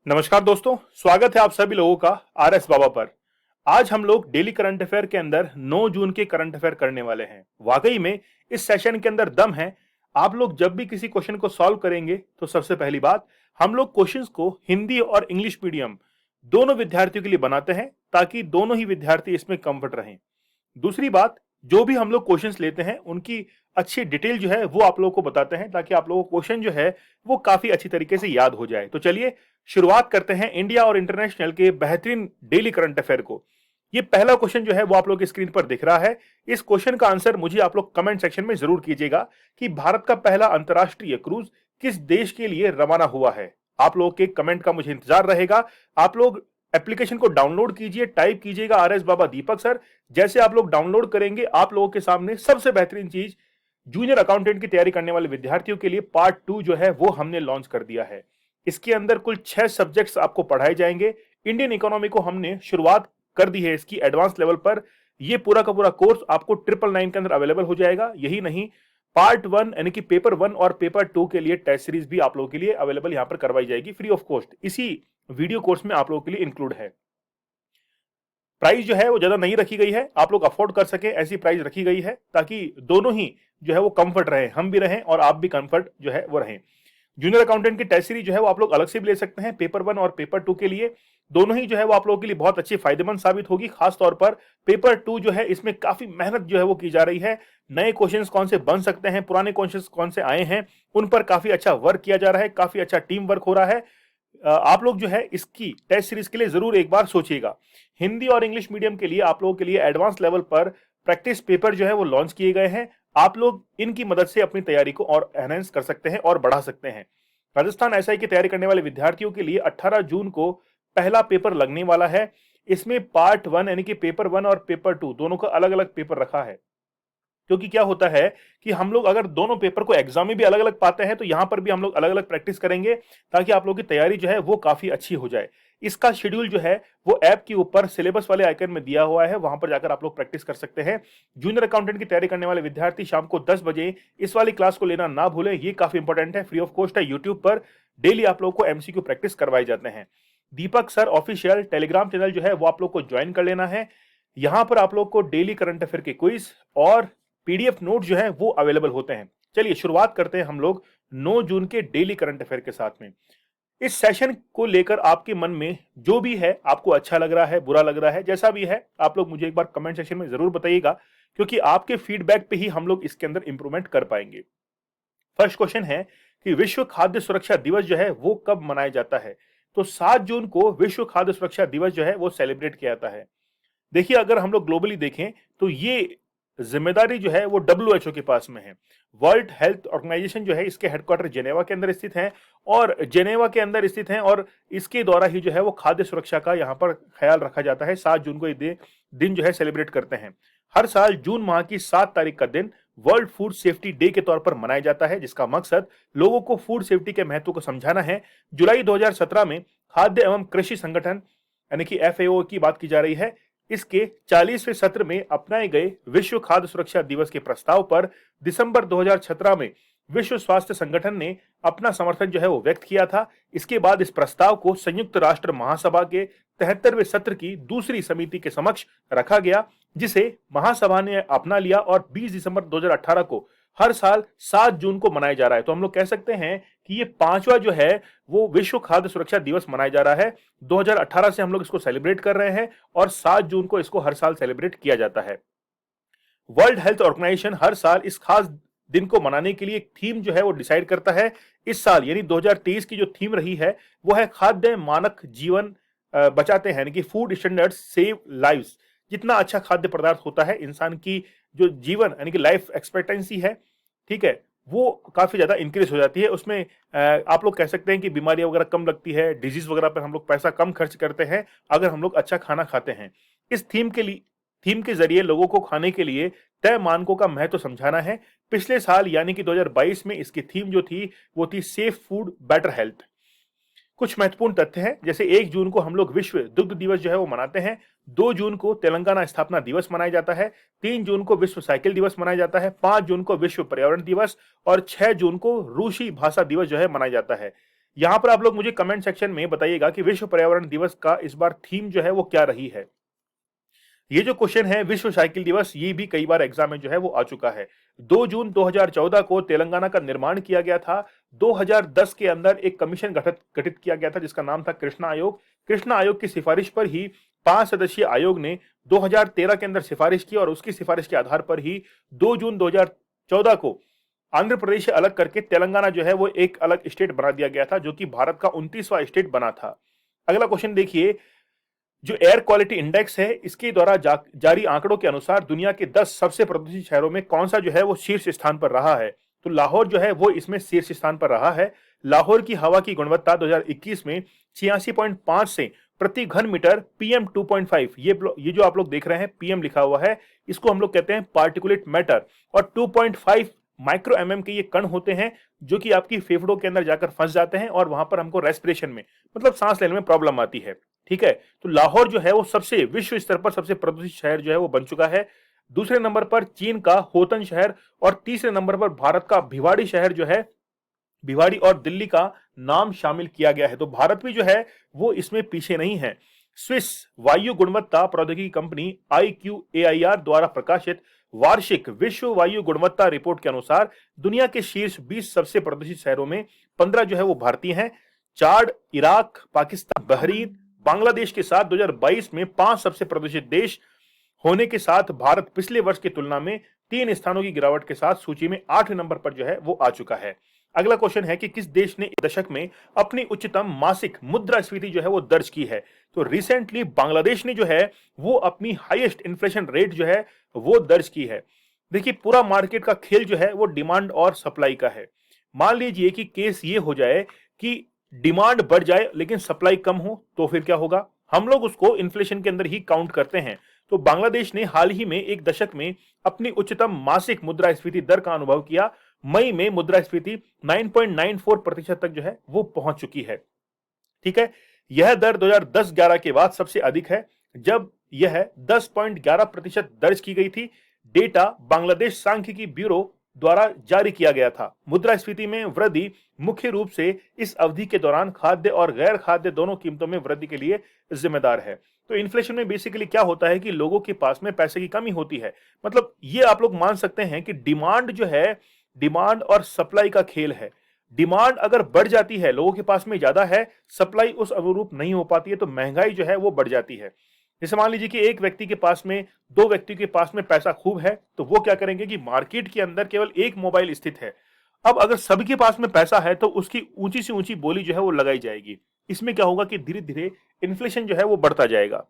नमस्कार दोस्तों, स्वागत है आप सभी लोगों का आर एस बाबा पर। आज हम लोग डेली करंट अफेयर के अंदर 9 जून के करंट अफेयर करने वाले हैं। वाकई में इस सेशन के अंदर दम है। आप लोग जब भी किसी क्वेश्चन को सॉल्व करेंगे तो सबसे पहली बात, हम लोग क्वेश्चंस को हिंदी और इंग्लिश मीडियम दोनों विद्यार्थियों के लिए बनाते हैं ताकि दोनों ही विद्यार्थी इसमें कंफर्ट रहें। दूसरी बात, जो भी हम लोग क्वेश्चंस लेते हैं उनकी अच्छी डिटेल जो है वो आप लोगों को बताते हैं ताकि आप लोगों को क्वेश्चन जो है वो काफी अच्छी तरीके से याद हो जाए। तो चलिए शुरुआत करते हैं इंडिया और इंटरनेशनल के बेहतरीन डेली करंट अफेयर को। ये पहला क्वेश्चन जो है वो आप लोग की स्क्रीन पर दिख रहा है। इस क्वेश्चन का आंसर मुझे आप लोग कमेंट सेक्शन में जरूर कीजिएगा कि भारत का पहला अंतरराष्ट्रीय क्रूज किस देश के लिए रवाना हुआ है। आप लोगों के कमेंट का मुझे इंतजार रहेगा। आप लोग एप्लीकेशन को डाउनलोड कीजिए, टाइप कीजिएगा आर एस बाबा दीपक सर। जैसे आप लोग डाउनलोड करेंगे, आप लोगों के सामने सबसे बेहतरीन चीज, जूनियर अकाउंटेंट की तैयारी करने वाले विद्यार्थियों के लिए पार्ट 2 जो है वो हमने लॉन्च कर दिया है। इसके अंदर कुल 6 सब्जेक्ट्स आपको पढ़ाए जाएंगे। इंडियन इकोनॉमी को हमने शुरुआत कर दी है इसकी एडवांस लेवल पर। ये पूरा का पूरा कोर्स आपको 999 के अंदर अवेलेबल हो जाएगा। यही नहीं, पार्ट 1 यानी कि पेपर 1 और पेपर 2 के लिए टेस्ट सीरीज भी आप लोगों के लिए अवेलेबल यहां पर करवाई जाएगी फ्री ऑफ कॉस्ट। इसी वीडियो कोर्स में आप लोगों के लिए इंक्लूड है। प्राइस जो है वो ज्यादा नहीं रखी गई है, आप लोग अफोर्ड कर सके ऐसी प्राइस रखी गई है ताकि दोनों ही जो है वो कंफर्ट रहे, हम भी रहें और आप भी कंफर्ट जो है वो रहें। जूनियर अकाउंटेंट की टेस्ट सीरीज जो है वो आप लोग अलग से भी ले सकते हैं पेपर 1 और पेपर 2 के लिए। दोनों ही जो है वो आप लोगों के लिए बहुत अच्छी फायदेमंद साबित होगी। खास तौर पर पेपर 2 जो है इसमें काफी मेहनत जो है वो की जा रही है। नए क्वेश्चंस कौन से बन सकते हैं, पुराने क्वेश्चंस कौन से आए हैं, उन पर काफी अच्छा वर्क किया जा रहा है, काफी अच्छा टीम वर्क हो रहा है। आप लोग जो है इसकी टेस्ट सीरीज के लिए जरूर एक बार सोचिएगा। हिंदी और इंग्लिश मीडियम के लिए आप लोगों के लिए एडवांस लेवल पर प्रैक्टिस पेपर जो है वो लॉन्च किए गए हैं। आप लोग इनकी मदद से अपनी तैयारी को और एनहेंस कर सकते हैं और बढ़ा सकते हैं। राजस्थान एसआई की तैयारी करने वाले विद्यार्थियों के लिए 18 जून को पहला पेपर लगने वाला है। इसमें पार्ट 1 यानी कि पेपर 1 और पेपर 2 दोनों का अलग अलग पेपर रखा है, क्योंकि क्या होता है कि हम लोग अगर दोनों पेपर को एग्जाम में भी अलग अलग पाते हैं तो यहां पर भी हम लोग अलग अलग प्रैक्टिस करेंगे ताकि आप लोगों की तैयारी जो है वो काफी अच्छी हो जाए। इसका शेड्यूल जो है वो ऐप के ऊपर सिलेबस वाले आइकन में दिया हुआ है, वहां पर जाकर आप लोग प्रैक्टिस कर सकते हैं। जूनियर अकाउंटेंट की तैयारी करने वाले विद्यार्थी शाम को 10 बजे इस वाली क्लास को लेना ना भूलें। ये काफी इंपॉर्टेंट है, फ्री ऑफ कॉस्ट है। यूट्यूब पर डेली आप लोग को एमसीक्यू प्रैक्टिस करवाए जाते हैं। दीपक सर ऑफिशियल टेलीग्राम चैनल जो है वो आप लोग को ज्वाइन कर लेना है। यहां पर आप लोग को डेली करंट अफेयर के क्विज और पीडीएफ नोट जो है वो अवेलेबल होते हैं। चलिए शुरुआत करते हैं हम लोग 9 जून के डेली करंट अफेयर के साथ में। इस सेशन को लेकर आपके मन में जो भी है, आपको अच्छा लग रहा है, बुरा लग रहा है, जैसा भी है, आप लोग मुझे एक बार कमेंट सेक्शन में जरूर बताइएगा, क्योंकि आपके फीडबैक पे ही हम लोग इसके अंदर इंप्रूवमेंट कर पाएंगे। फर्स्ट क्वेश्चन है कि विश्व खाद्य सुरक्षा दिवस जो है वो कब मनाया जाता है। तो 7 जून को विश्व खाद्य सुरक्षा दिवस जो है वो सेलिब्रेट किया जाता है। देखिए, अगर हम लोग ग्लोबली देखें तो ये जिम्मेदारी जो है वो डब्ल्यूएचओ के पास में है। वर्ल्ड हेल्थ ऑर्गेनाइजेशन जो है इसके हेडक्वार्टर जेनेवा के अंदर स्थित हैं और जेनेवा के अंदर स्थित हैं और इसके द्वारा ही जो है वो खाद्य सुरक्षा का यहाँ पर ख्याल रखा जाता है। 7 जून को ये दिन जो है सेलिब्रेट करते हैं। हर साल जून माह की 7 तारीख का दिन वर्ल्ड फूड सेफ्टी डे के तौर पर मनाया जाता है, जिसका मकसद लोगों को फूड सेफ्टी के महत्व को समझाना है। जुलाई 2017 में खाद्य एवं कृषि संगठन यानी कि एफएओ की बात की जा रही है, इसके 40वें सत्र में अपनाए गए विश्व खाद्य सुरक्षा दिवस के प्रस्ताव पर दिसंबर 2017 में विश्व स्वास्थ्य संगठन ने अपना समर्थन जो है वो व्यक्त किया था। इसके बाद इस प्रस्ताव को संयुक्त राष्ट्र महासभा के 73वें सत्र की दूसरी समिति के समक्ष रखा गया, जिसे महासभा ने अपना लिया और 20 दिसंबर 2018 को हर साल 7 जून को मनाया जा रहा है। तो हम लोग कह सकते हैं कि ये 5वां जो है वो विश्व खाद्य सुरक्षा दिवस मनाया जा रहा है। 2018 से हम लोग इसको सेलिब्रेट कर रहे हैं और 7 जून को इसको हर साल सेलिब्रेट किया जाता है। वर्ल्ड हेल्थ ऑर्गेनाइजेशन हर साल इस खास दिन को मनाने के लिए एक थीम जो है वो डिसाइड करता है। इस साल यानी 2023 की जो थीम रही है वो है खाद्य मानक जीवन बचाते हैं, यानी कि फूड स्टैंडर्ड्स सेव लाइव्स। जितना अच्छा खाद्य पदार्थ होता है, इंसान की जो जीवन यानी कि लाइफ एक्सपेक्टेंसी है, ठीक है, वो काफी ज्यादा इंक्रीज हो जाती है। उसमें आप लोग कह सकते हैं कि बीमारियां वगैरह कम लगती है, डिजीज वगैरह पर हम लोग पैसा कम खर्च करते हैं अगर हम लोग अच्छा खाना खाते हैं। इस थीम के जरिए लोगों को खाने के लिए तय मानकों का महत्व समझाना है। पिछले साल यानी कि 2022 में इसकी थीम जो थी वो थी सेफ फूड बेटर हेल्थ। कुछ महत्वपूर्ण तथ्य हैं, जैसे 1 जून को हम लोग विश्व दुग्ध दिवस जो है वो मनाते हैं। 2 जून को तेलंगाना स्थापना दिवस मनाया जाता है। 3 जून को विश्व साइकिल दिवस मनाया जाता है। 5 जून को विश्व पर्यावरण दिवस और 6 जून को रूसी भाषा दिवस जो है मनाया जाता है। यहां पर आप लोग मुझे कमेंट सेक्शन में बताइएगा कि विश्व पर्यावरण दिवस का इस बार थीम जो है वो क्या रही है। ये जो क्वेश्चन है विश्व साइकिल दिवस, ये भी कई बार एग्जाम में जो है वो आ चुका है। 2 जून 2014 को तेलंगाना का निर्माण किया गया था। 2010 के अंदर एक कमीशन गठित किया गया था जिसका नाम था कृष्णा आयोग। कृष्णा आयोग की सिफारिश पर ही 5 सदस्यीय आयोग ने 2013 के अंदर सिफारिश की और उसकी सिफारिश के आधार पर ही 2 जून 2014 को आंध्र प्रदेश से अलग करके तेलंगाना जो है वो एक अलग स्टेट बना दिया गया था, जो कि भारत का 29वां स्टेट बना था। अगला क्वेश्चन देखिए, जो एयर क्वालिटी इंडेक्स है इसके द्वारा जारी आंकड़ों के अनुसार दुनिया के 10 सबसे प्रदूषित शहरों में कौन सा जो है वो शीर्ष स्थान पर रहा है। तो लाहौर जो है वो इसमें शीर्ष स्थान पर रहा है। लाहौर की हवा की गुणवत्ता 2021 में 86.5 से प्रति घन मीटर पीएम 2.5, ये जो आप लोग देख रहे हैं पीएम लिखा हुआ है, इसको हम लोग कहते हैं पार्टिकुलेट मैटर। और 2.5 माइक्रो एमएम के ये कण होते हैं जो कि आपकी फेफड़ों के अंदर जाकर फंस जाते हैं और वहां पर हमको रेस्पिरेशन में मतलब सांस लेने में प्रॉब्लम आती है। ठीक है, तो लाहौर जो है वो सबसे विश्व स्तर पर सबसे प्रदूषित शहर जो है वो बन चुका है। दूसरे नंबर पर चीन का होतन शहर और तीसरे नंबर पर भारत का भिवाड़ी शहर जो है, भिवाड़ी और दिल्ली का नाम शामिल किया गया है। तो भारत भी जो है वो इसमें पीछे नहीं है। स्विस वायु गुणवत्ता प्रौद्योगिकी कंपनी IQAIR द्वारा प्रकाशित वार्षिक विश्व वायु गुणवत्ता रिपोर्ट के अनुसार दुनिया के शीर्ष 20 सबसे प्रदूषित शहरों में 15 जो है वो भारतीय हैं। चाड, इराक, पाकिस्तान, बहरीन, बांग्लादेश के साथ 2022 में 5 सबसे प्रदूषित देश होने के साथ भारत पिछले वर्ष की तुलना में 3 स्थानों की गिरावट के साथ सूची में 8वें नंबर पर जो है वो आ चुका है। अगला क्वेश्चन है कि किस देश ने इस दशक में अपनी उच्चतम मासिक मुद्रास्फीति जो है वो दर्ज की है। तो रिसेंटली बांग्लादेश ने जो है वो अपनी हाईएस्ट इन्फ्लेशन रेट जो है वो दर्ज की है। देखिए, पूरा मार्केट का खेल जो है वो डिमांड और सप्लाई का है। मान लीजिए कि केस ये हो जाए कि डिमांड बढ़ जाए लेकिन सप्लाई कम हो, तो फिर क्या होगा? हम लोग उसको इन्फ्लेशन के अंदर ही काउंट करते हैं। तो बांग्लादेश ने हाल ही में एक दशक में अपनी उच्चतम मासिक मुद्रास्फीति दर का अनुभव किया। मई में मुद्रास्फीति 9.94% तक जो है वो पहुंच चुकी है। ठीक है, यह दर 2010-11 के बाद सबसे अधिक है जब यह 10.11% दर्ज की गई थी। डेटा बांग्लादेश सांख्यिकी ब्यूरो द्वारा जारी किया गया था। मुद्रास्फीति में वृद्धि मुख्य रूप से इस अवधि के दौरान खाद्य और गैर खाद्य दोनों कीमतों में वृद्धि के लिए जिम्मेदार है। तो इन्फ्लेशन में बेसिकली क्या होता है कि लोगों के पास में पैसे की कमी होती है। मतलब ये आप लोग मान सकते हैं कि डिमांड जो है, डिमांड और सप्लाई का खेल है। डिमांड अगर बढ़ जाती है, लोगों के पास में ज्यादा है, सप्लाई उस अनुरूप नहीं हो पाती है, तो महंगाई जो है वो बढ़ जाती है। जैसे मान लीजिए कि एक व्यक्ति के पास में, दो व्यक्ति के पास में पैसा खूब है, तो वो क्या करेंगे कि मार्केट के अंदर केवल एक मोबाइल स्थित है। अब अगर सभी के पास में पैसा है तो उसकी ऊंची से ऊंची बोली जो है वो लगाई जाएगी। इसमें क्या होगा कि धीरे धीरे इन्फ्लेशन जो है वो बढ़ता जाएगा।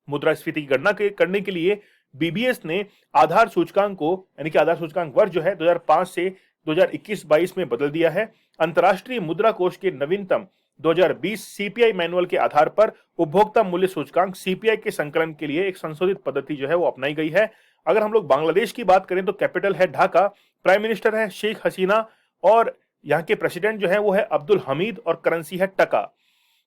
मुद्रास्फीति की गणना करने के लिए बीबीएस ने आधार सूचकांक को, यानी कि आधार सूचकांक वर्ष जो है 2005 से 2021-22 में बदल दिया है। अंतर्राष्ट्रीय मुद्रा कोष के नवीनतम 2020 सीपीआई मैनुअल के आधार पर उपभोक्ता मूल्य सूचकांक सीपीआई के संकलन के लिए एक संशोधित पद्धति जो है वो अपनाई गई है। अगर हम लोग बांग्लादेश की बात करें तो कैपिटल है ढाका, प्राइम मिनिस्टर है शेख हसीना और यहाँ के प्रेसिडेंट जो है वो है अब्दुल हमीद और करेंसी है टका।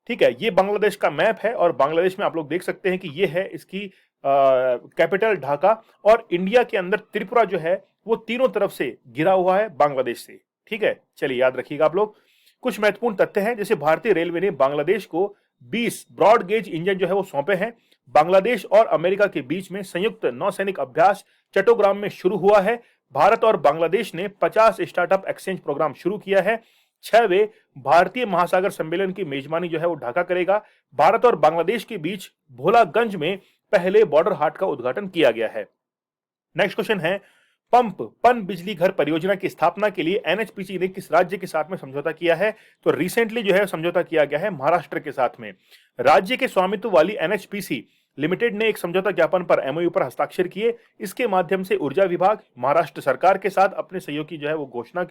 ठीक है, ये बांग्लादेश का मैप है और बांग्लादेश में आप लोग देख सकते हैं कि ये है इसकी कैपिटल ढाका। और इंडिया के अंदर त्रिपुरा जो है वो तीनों तरफ से घिरा हुआ है बांग्लादेश से। ठीक है, चलिए याद रखिएगा आप लोग। कुछ महत्वपूर्ण तथ्य हैं, जैसे भारतीय रेलवे ने बांग्लादेश को 20 ब्रॉड गेज इंजन जो है वो सौंपे हैं। बांग्लादेश और अमेरिका के बीच में संयुक्त नौसैनिक अभ्यास चट्टोग्राम में शुरू हुआ है। भारत और बांग्लादेश ने 50 स्टार्टअप एक्सचेंज प्रोग्राम शुरू किया है। 6वें भारतीय महासागर सम्मेलन की मेजबानी जो है वो ढाका करेगा। भारत और बांग्लादेश के बीच भोलागंज में पहले बॉर्डर हाट का उद्घाटन किया गया है। नेक्स्ट क्वेश्चन है, पन बिजली घर परियोजना की स्थापना के लिए एनएचपीसी ने किस राज्य के साथ में समझौता किया है? तो रिसेंटली जो है समझौता किया गया है महाराष्ट्र के साथ में। राज्य के स्वामित्व वाली एनएचपीसी लिमिटेड ने एक समझौता ज्ञापन पर एमओयू पर हस्ताक्षर किए। इसके माध्यम से ऊर्जा विभाग महाराष्ट्र सरकार के साथ अपने सहयोग की जो है वो घोषणा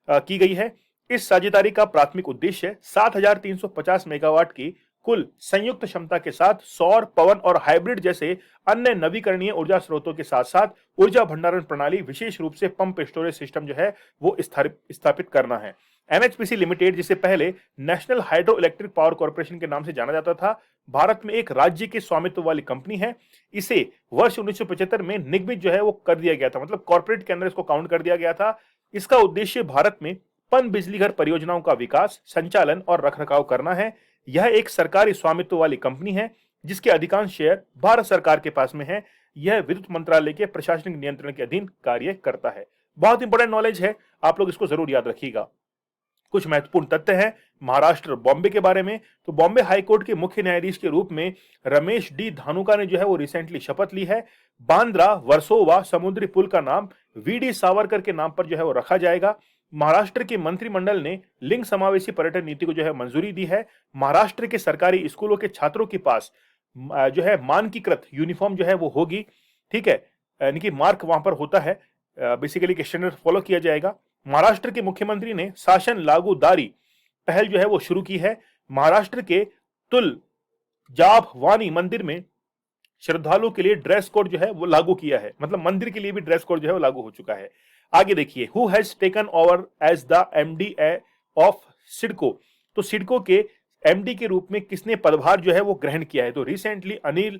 की गई है। इस साझेदारी का प्राथमिक उद्देश्य 7,350 मेगावाट की कुल संयुक्त क्षमता के साथ सौर, पवन और हाइब्रिड जैसे अन्य नवीकरणीय ऊर्जा स्रोतों के साथ साथ ऊर्जा भंडारण प्रणाली, विशेष रूप से पंप स्टोरेज सिस्टम जो है वो स्थापित करना है। एनएचपीसी लिमिटेड, जिसे पहले national hydro electric power corporation के नाम से जाना जाता था, भारत में एक राज्य के स्वामित्व वाली कंपनी है। इसे वर्ष 1975 में निगमित जो है वो कर दिया गया था, मतलब कॉर्पोरेट के अंदर इसको काउंट कर दिया गया था। इसका उद्देश्य भारत में पन बिजली घर परियोजनाओं का विकास, संचालन और रखरखाव करना है। यह एक सरकारी स्वामित्व वाली कंपनी है जिसके अधिकांश शेयर भारत सरकार के पास में है। यह विद्युत मंत्रालय के प्रशासनिक नियंत्रण के अधीन कार्य करता है। बहुत इंपॉर्टेंट नॉलेज है, आप लोग इसको जरूर याद रखिएगा। कुछ महत्वपूर्ण तथ्य हैं महाराष्ट्र बॉम्बे के बारे में। तो बॉम्बे हाईकोर्ट के मुख्य न्यायाधीश के रूप में रमेश डी धानुका ने जो है वो रिसेंटली शपथ ली है। बांद्रा वर्सोवा समुद्री पुल का नाम वीडी सावरकर के नाम पर जो है वो रखा जाएगा। महाराष्ट्र के मंत्रिमंडल ने लिंग समावेशी पर्यटन नीति को जो है मंजूरी दी है। महाराष्ट्र के सरकारी स्कूलों के छात्रों के पास जो है मानकीकृत यूनिफॉर्म जो है वो होगी, ठीक है, यानी कि मार्क वहां पर होता है, बेसिकली स्टैंडर्ड फॉलो किया जाएगा। महाराष्ट्र के मुख्यमंत्री ने शासन लागूदारी पहल जो है वो शुरू की है। महाराष्ट्र के तुल जाभवानी मंदिर में श्रद्धालुओं के लिए ड्रेस कोड जो है वो लागू किया है, मतलब मंदिर के लिए भी ड्रेस कोड जो है वो लागू हो चुका है। आगे देखिए, who has taken over as the MD of CIDCO. तो सिडको के एमडी के रूप में किसने पदभार जो है वो ग्रहण किया है? तो रिसेंटली अनिल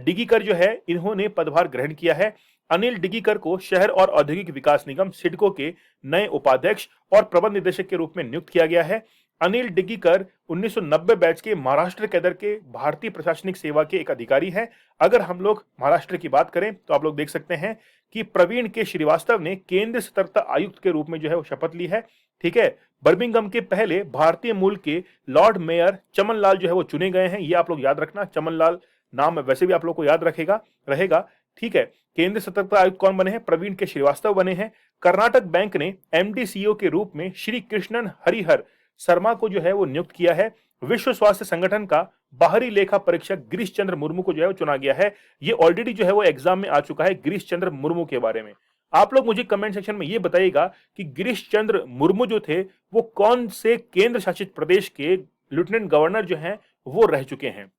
डिगीकर जो है इन्होंने पदभार ग्रहण किया है। अनिल डिगीकर को शहर और औद्योगिक विकास निगम सिडको के नए उपाध्यक्ष और प्रबंध निदेशक के रूप में नियुक्त किया गया है। अनिल डिगीकर 1990 बैच के महाराष्ट्र कैडर के भारतीय प्रशासनिक सेवा के एक अधिकारी हैं। अगर हम लोग महाराष्ट्र की बात करें तो आप लोग देख सकते हैं कि प्रवीण के श्रीवास्तव ने केंद्रीय सतर्कता आयुक्त के रूप में जो है वो शपथ ली है, ठीक है। बर्मिंघम के पहले भारतीय मूल के लॉर्ड मेयर चमन लाल जो है वो चुने गए हैं, ये आप लोग याद रखना। चमन लाल नाम वैसे भी आप लोग को याद रखेगा रहेगा, ठीक है। केंद्रीय सतर्कता आयुक्त कौन बने हैं? प्रवीण के श्रीवास्तव बने हैं। कर्नाटक बैंक ने एमडीसीओ के रूप में श्री कृष्णन हरिहर शर्मा को जो है वो नियुक्त किया है। विश्व स्वास्थ्य संगठन का बाहरी लेखा परीक्षक गिरीश चंद्र मुर्मू को जो है वो चुना गया है। ये ऑलरेडी जो है वो एग्जाम में आ चुका है गिरीश चंद्र मुर्मू के बारे में। आप लोग मुझे कमेंट सेक्शन में ये बताइएगा कि गिरीश चंद्र मुर्मू जो थे वो कौन से केंद्र शासित प्रदेश के लेफ्टिनेंट गवर्नर जो हैं वो रह चुके हैं।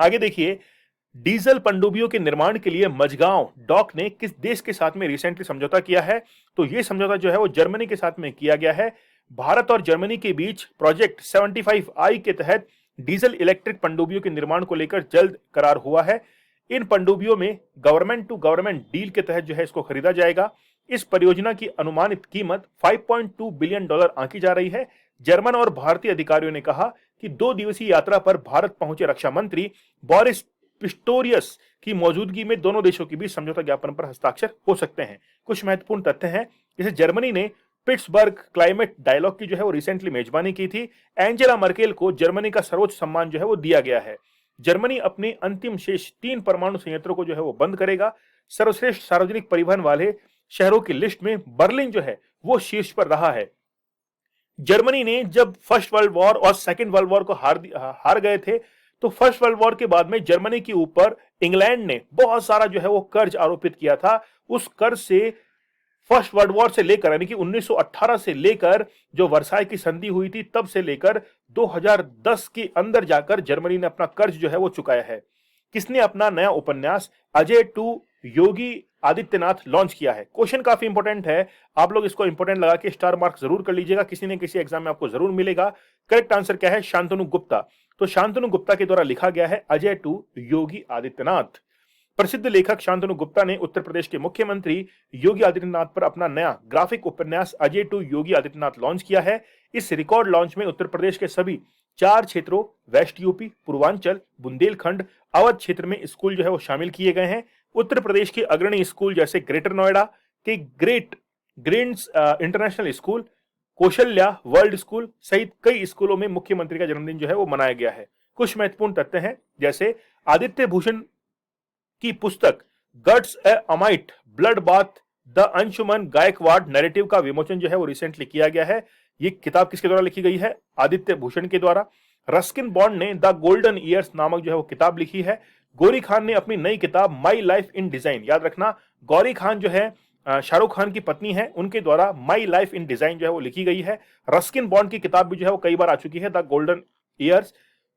आगे देखिए, डीजल पनडुब्बियों के निर्माण के लिए मझगांव डॉक ने किस देश के साथ में रिसेंटली समझौता किया है? तो ये समझौता जो है वो जर्मनी के साथ में किया गया है। भारत और जर्मनी के बीच प्रोजेक्ट 75I के तहत डीजल इलेक्ट्रिक पनडुब्बियों के निर्माण को लेकर जल्द करार हुआ है। इन पनडुब्बियों में गवर्नमेंट टू गवर्नमेंट डील के तहत जो है इसको खरीदा जाएगा। इस परियोजना की अनुमानित कीमत $5.2 बिलियन आंकी जा रही है। जर्मन और भारतीय अधिकारियों ने कहा कि 2 दिवसीय यात्रा पर भारत पहुंचे रक्षा मंत्री बोरिस पिस्टोरियस की मौजूदगी में दोनों देशों के बीच समझौता ज्ञापन पर हस्ताक्षर हो सकते हैं। कुछ महत्वपूर्ण तथ्य हैं, जैसे जर्मनी ने पिट्सबर्ग क्लाइमेट डायलॉग की जो है वो रिसेंटली मेजबानी की थी। एंजेला मर्केल को जर्मनी का सर्वोच्च सम्मान जो है वो दिया गया है। जर्मनी अपने अंतिम शेष 3 परमाणु संयंत्रों को जो है वो बंद करेगा। सर्वश्रेष्ठ सार्वजनिक परिवहन वाले शहरों की लिस्ट में बर्लिन जो है वो शीर्ष पर रहा है। जर्मनी ने जब फर्स्ट वर्ल्ड वॉर और सेकेंड वर्ल्ड वॉर को हार गए थे, तो फर्स्ट वर्ल्ड वॉर के बाद में जर्मनी के ऊपर इंग्लैंड ने बहुत सारा जो है वो कर्ज आरोपित किया था। उस कर्ज से फर्स्ट वर्ल्ड वॉर से लेकर यानी कि 1918 से लेकर जो वर्साई की संधि हुई थी तब से लेकर 2010 के अंदर जाकर जर्मनी ने अपना कर्ज जो है वो चुकाया है। किसने अपना नया उपन्यास अजय टू योगी आदित्यनाथ लॉन्च किया है? क्वेश्चन काफी इंपॉर्टेंट है, आप लोग इसको इंपॉर्टेंट लगा के स्टार मार्क जरूर कर लीजिएगा, किसी न किसी एग्जाम में आपको जरूर मिलेगा। करेक्ट आंसर क्या है? शांतनु गुप्ता। तो शांतनु गुप्ता के द्वारा लिखा गया है अजय टू योगी आदित्यनाथ। प्रसिद्ध लेखक शांतनु गुप्ता ने उत्तर प्रदेश के मुख्यमंत्री योगी आदित्यनाथ पर अपना नया ग्राफिक उपन्यास अजय टू योगी आदित्यनाथ लॉन्च किया है। इस रिकॉर्ड लॉन्च में उत्तर प्रदेश के सभी 4 क्षेत्रों वेस्ट यूपी, पूर्वांचल, बुंदेलखंड, अवध क्षेत्र में स्कूल जो है वो शामिल किए गए हैं। उत्तर प्रदेश के अग्रणी स्कूल जैसे ग्रेटर नोएडा के great grains international school, Kaushalya world school सहित कई स्कूलों में मुख्यमंत्री का जन्मदिन जो है वो मनाया गया है। कुछ महत्वपूर्ण तथ्य हैं, जैसे आदित्य भूषण की पुस्तक guts A अमाइट blood bath the Anshuman Gaikwad narrative का विमोचन जो है वो रिसेंटली किया गया है। ये किताब किसके द्वारा लिखी गई है? आदित्य भूषण के द्वारा। रस्किन बॉन्ड ने द गोल्डन ईयर्स नामक जो है वो किताब लिखी है। गौरी खान ने अपनी नई किताब माई लाइफ इन डिजाइन, याद रखना गौरी खान जो है शाहरुख खान की पत्नी है, उनके द्वारा माई लाइफ इन डिजाइन जो है वो लिखी गई है। रस्किन बॉन्ड की किताब भी जो है वो कई बार आ चुकी है, the golden years.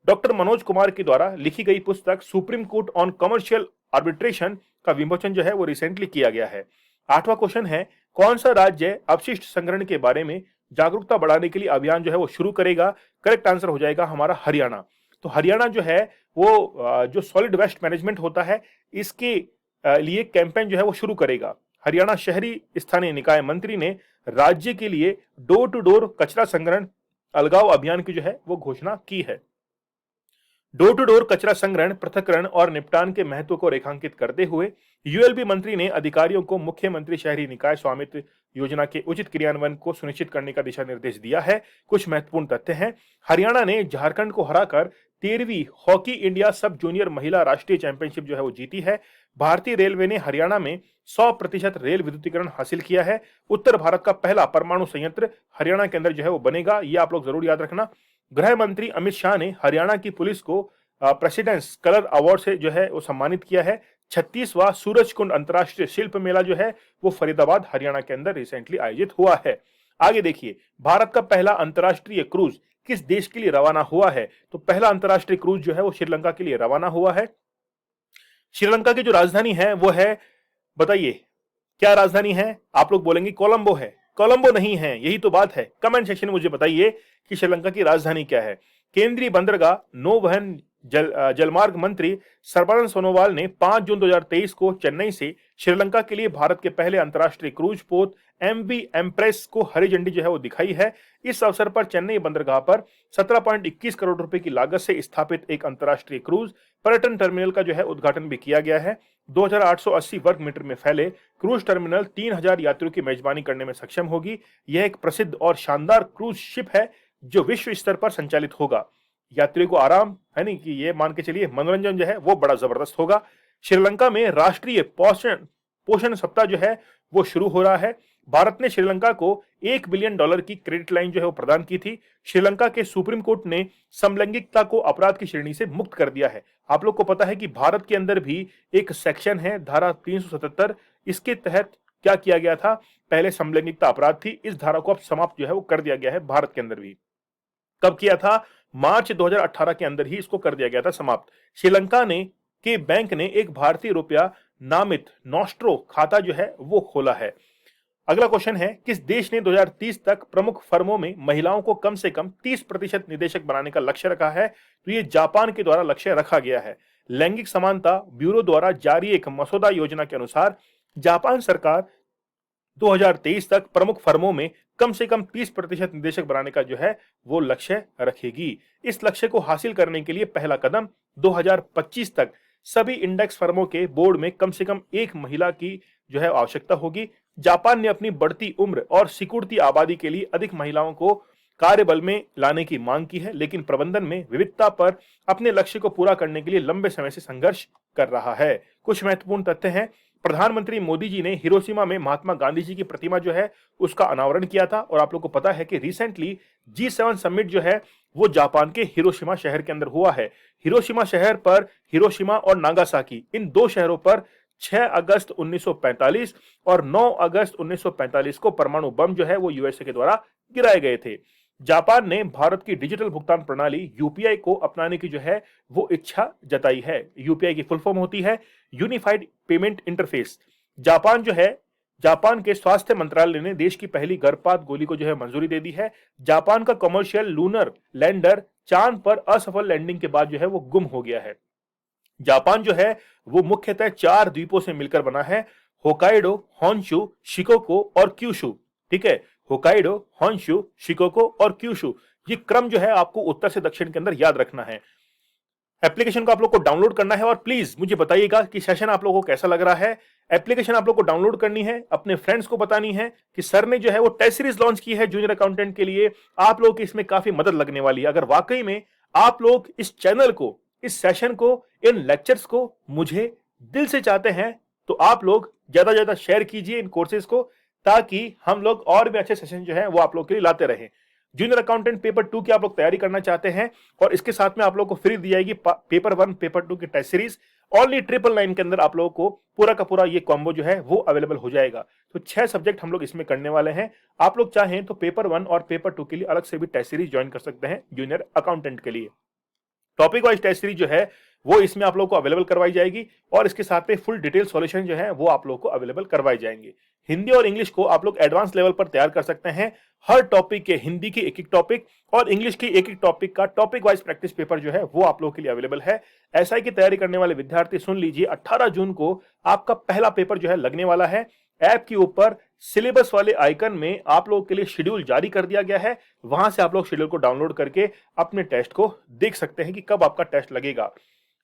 Doctor Manoj Kumar के द्वारा लिखी गई पुस्तक supreme court on commercial arbitration का विमोचन जो है वो रिसेंटली किया गया है। 8वां क्वेश्चन है, कौन सा राज्य अपशिष्ट संग्रहण के बारे में जागरूकता बढ़ाने के लिए अभियान जो है वो शुरू करेगा? करेक्ट आंसर हो जाएगा हमारा हरियाणा। तो हरियाणा जो है वो जो सॉलिड वेस्ट मैनेजमेंट होता है इसके लिए कैंपेन जो है वो शुरू करेगा। हरियाणा शहरी स्थानीय निकाय मंत्री ने राज्य के लिए डोर टू डोर कचरा संग्रहण अलगाव अभियान की जो है वो घोषणा की है। डोर टू डोर कचरा संग्रहण, पृथक्करण और निपटान के महत्व को रेखांकित करते हुए यूएलबी मंत्री ने अधिकारियों को मुख्यमंत्री शहरी निकाय स्वामित्व योजना के उचित क्रियान्वयन को सुनिश्चित करने का दिशा निर्देश दिया है। कुछ महत्वपूर्ण तथ्य हैं। हरियाणा ने झारखंड को हराकर 13वीं हॉकी इंडिया सब जूनियर महिला राष्ट्रीय चैंपियनशिप जो है वो जीती है। भारतीय रेलवे ने हरियाणा में 100% रेल विद्युतीकरण हासिल किया है। उत्तर भारत का पहला परमाणु संयंत्र हरियाणा के अंदर जो है वो बनेगा, ये आप लोग जरूर याद रखना। गृह मंत्री अमित शाह ने हरियाणा की पुलिस को प्रेसिडेंट्स कलर अवार्ड से जो है वो सम्मानित किया है। 36वां सूरजकुंड अंतर्राष्ट्रीय शिल्प मेला जो है वो फरीदाबाद हरियाणा के अंदर रिसेंटली आयोजित हुआ है। आगे देखिए, भारत का पहला अंतर्राष्ट्रीय क्रूज किस देश के लिए रवाना हुआ है? तो पहला अंतर्राष्ट्रीय क्रूज जो है वो श्रीलंका के लिए रवाना हुआ है। श्रीलंका की जो राजधानी है वो है, बताइए क्या राजधानी है? आप लोग बोलेंगे कोलंबो है। कोलंबो नहीं है, यही तो बात है। कमेंट सेक्शन में मुझे बताइए कि श्रीलंका की राजधानी क्या है। केंद्रीय बंदरगाह, नौवहन जलमार्ग मंत्री सर्बानंद सोनोवाल ने 5 जून 2023 को चेन्नई से श्रीलंका के लिए भारत के पहले अंतर्राष्ट्रीय क्रूज पोत एमवी एम्प्रेस को हरी झंडी जो है वो दिखाई है। इस अवसर पर चेन्नई बंदरगाह पर 17.21 करोड़ रुपए की लागत से स्थापित एक अंतर्राष्ट्रीय क्रूज पर्यटन टर्मिनल का जो है उद्घाटन भी किया गया है। 2880 वर्ग मीटर में फैले क्रूज टर्मिनल 3000 यात्रियों की मेजबानी करने में सक्षम होगी। यह एक प्रसिद्ध और शानदार क्रूज शिप है जो विश्व स्तर पर संचालित होगा। यात्रियों को आराम है नहीं कि ये मान के चलिए मनोरंजन जो है वो बड़ा जबरदस्त होगा। श्रीलंका में राष्ट्रीय पोषण सप्ताह जो है वो शुरू हो रहा है। भारत ने श्रीलंका को $1 बिलियन की क्रेडिट लाइन जो है वो प्रदान की थी। श्रीलंका के सुप्रीम कोर्ट ने समलैंगिकता को अपराध की श्रेणी से मुक्त कर दिया है। आप लोग को पता है कि भारत के अंदर भी एक सेक्शन है धारा 377, इसके तहत क्या किया गया था? पहले समलैंगिकता अपराध थी, इस धारा को अब समाप्त जो है वो कर दिया गया है भारत के अंदर भी। कब किया था? मार्च 2018 के अंदर ही इसको कर दिया गया था समाप्त। श्रीलंका ने के बैंक ने एक भारतीय रुपया नामित नॉस्ट्रो खाता जो है वो खोला है। अगला क्वेश्चन है, किस देश ने 2030 तक प्रमुख फर्मों में महिलाओं को कम से कम 30% निदेशक बनाने का लक्ष्य रखा है? तो ये जापान के द्वारा लक्ष्य रखा गया है। लैंगिक समानता ब्यूरो द्वारा जारी एक मसौदा योजना के अनुसार जापान सरकार 2023 तक प्रमुख फर्मों में कम से कम 30% निदेशक बनाने का जो है वो लक्ष्य रखेगी। इस लक्ष्य को हासिल करने के लिए पहला कदम 2025 तक सभी इंडेक्स फर्मों के बोर्ड में कम से कम एक महिला की जो है आवश्यकता होगी। जापान ने अपनी बढ़ती उम्र और सिकुड़ती आबादी के लिए अधिक महिलाओं को कार्यबल में लाने की मांग की है, लेकिन प्रबंधन में विविधता पर अपने लक्ष्य को पूरा करने के लिए लंबे समय से संघर्ष कर रहा है। कुछ महत्वपूर्ण तथ्य हैं। प्रधानमंत्री मोदी जी ने हिरोशिमा में महात्मा गांधी जी की प्रतिमा जो है उसका अनावरण किया था, और आप लोग को पता है कि रिसेंटली G7 समिट जो है वो जापान के हिरोशिमा शहर के अंदर हुआ है। हिरोशिमा शहर पर हिरोशिमा और नागासाकी, इन दो शहरों पर 6 अगस्त 1945 और 9 अगस्त 1945 को परमाणु बम जो है वो यूएसए के द्वारा गिराए गए थे। जापान ने भारत की डिजिटल भुगतान प्रणाली यूपीआई को अपनाने की जो है वो इच्छा जताई है। यूपीआई की फुल फॉर्म होती है यूनिफाइड पेमेंट इंटरफेस। जापान के स्वास्थ्य मंत्रालय ने देश की पहली गर्भपात गोली को जो है मंजूरी दे दी है। जापान का कमर्शियल लूनर लैंडर चांद पर असफल लैंडिंग के बाद जो है वो गुम हो गया है। जापान जो है वो मुख्यतः 4 द्वीपों से मिलकर बना है, होकाइडो, होन्शु, शिकोको और क्यूशु। ठीक है, होकाइडो, होन्शु, शिकोको और क्यूशु, ये क्रम जो है आपको उत्तर से दक्षिण के अंदर याद रखना है। एप्लीकेशन को आप लोग को डाउनलोड करना है और प्लीज मुझे बताइएगा कि सेशन आप लोगों को कैसा लग रहा है। एप्लीकेशन आप लोग को डाउनलोड करनी है, अपने फ्रेंड्स को बतानी है कि सर ने जो है वो टेस्ट सीरीज लॉन्च की है जूनियर अकाउंटेंट के लिए। आप लोगों की इसमें काफी मदद लगने वाली है। अगर वाकई में आप लोग इस चैनल को, इस सेशन को, इन लेक्चर्स को मुझे दिल से चाहते हैं तो आप लोग ज्यादा ज्यादा शेयर कीजिए इन कोर्सेज को, ताकि हम लोग और भी अच्छे सेशन जो है वो आप लोग के लिए लाते रहें। जूनियर अकाउंटेंट पेपर 2 की आप लोग तैयारी करना चाहते हैं और इसके साथ में आप लोग को फ्री दी जाएगी पेपर 1 पेपर 2 की टेस्ट सीरीज। ओनली 999 के अंदर आप लोगों को पूरा का पूरा ये कॉम्बो जो है वो अवेलेबल हो जाएगा। तो 6 सब्जेक्ट हम लोग इसमें करने वाले हैं। आप लोग चाहें तो पेपर 1 और पेपर 2 के लिए अलग से भी टेस्ट सीरीज ज्वाइन कर सकते हैं जूनियर अकाउंटेंट के लिए। टॉपिक वाइज टेस्ट सीरीज जो है वो इसमें आप लोगों को अवेलेबल करवाई जाएगी और इसके साथ में फुल डिटेल सॉल्यूशन जो है वो आप लोगों को अवेलेबल करवाई जाएंगे। हिंदी और इंग्लिश को आप लोग एडवांस लेवल पर तैयार कर सकते हैं। हर टॉपिक के हिंदी की एक एक टॉपिक और इंग्लिश की एक एक टॉपिक का टॉपिक वाइज प्रैक्टिस पेपर जो है वो आप लोगों के लिए अवेलेबल है। एसआई की तैयारी करने वाले विद्यार्थी सुन लीजिए, 18 जून को आपका पहला पेपर जो है लगने वाला है। ऐप के ऊपर सिलेबस वाले आइकन में आप लोगों के लिए शेड्यूल जारी कर दिया गया है। वहां से आप लोग शेड्यूल को डाउनलोड करके अपने टेस्ट को देख सकते हैं कि कब आपका टेस्ट लगेगा।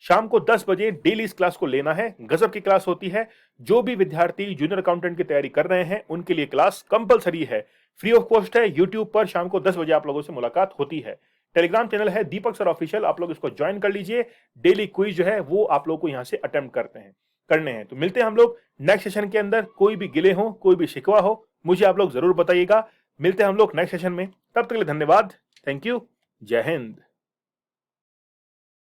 शाम को 10 बजे डेली इस क्लास को लेना है। गजब की क्लास होती है। जो भी विद्यार्थी जूनियर अकाउंटेंट की तैयारी कर रहे हैं उनके लिए क्लास कंपलसरी है, फ्री ऑफ कॉस्ट है। यूट्यूब पर शाम को 10 बजे आप लोगों से मुलाकात होती है। टेलीग्राम चैनल है दीपक सर ऑफिशियल, आप लोग इसको ज्वाइन कर लीजिए। डेली क्विज जो है वो आप लोग को यहां से अटेम्प्ट करने हैं। तो मिलते हैं हम लोग नेक्स्ट सेशन के अंदर। कोई भी गिले हो, कोई भी शिकवा हो, मुझे आप लोग जरूर बताइएगा। मिलते हैं हम लोग नेक्स्ट सेशन में। तब तक के लिए धन्यवाद। Thank you. जय हिंद।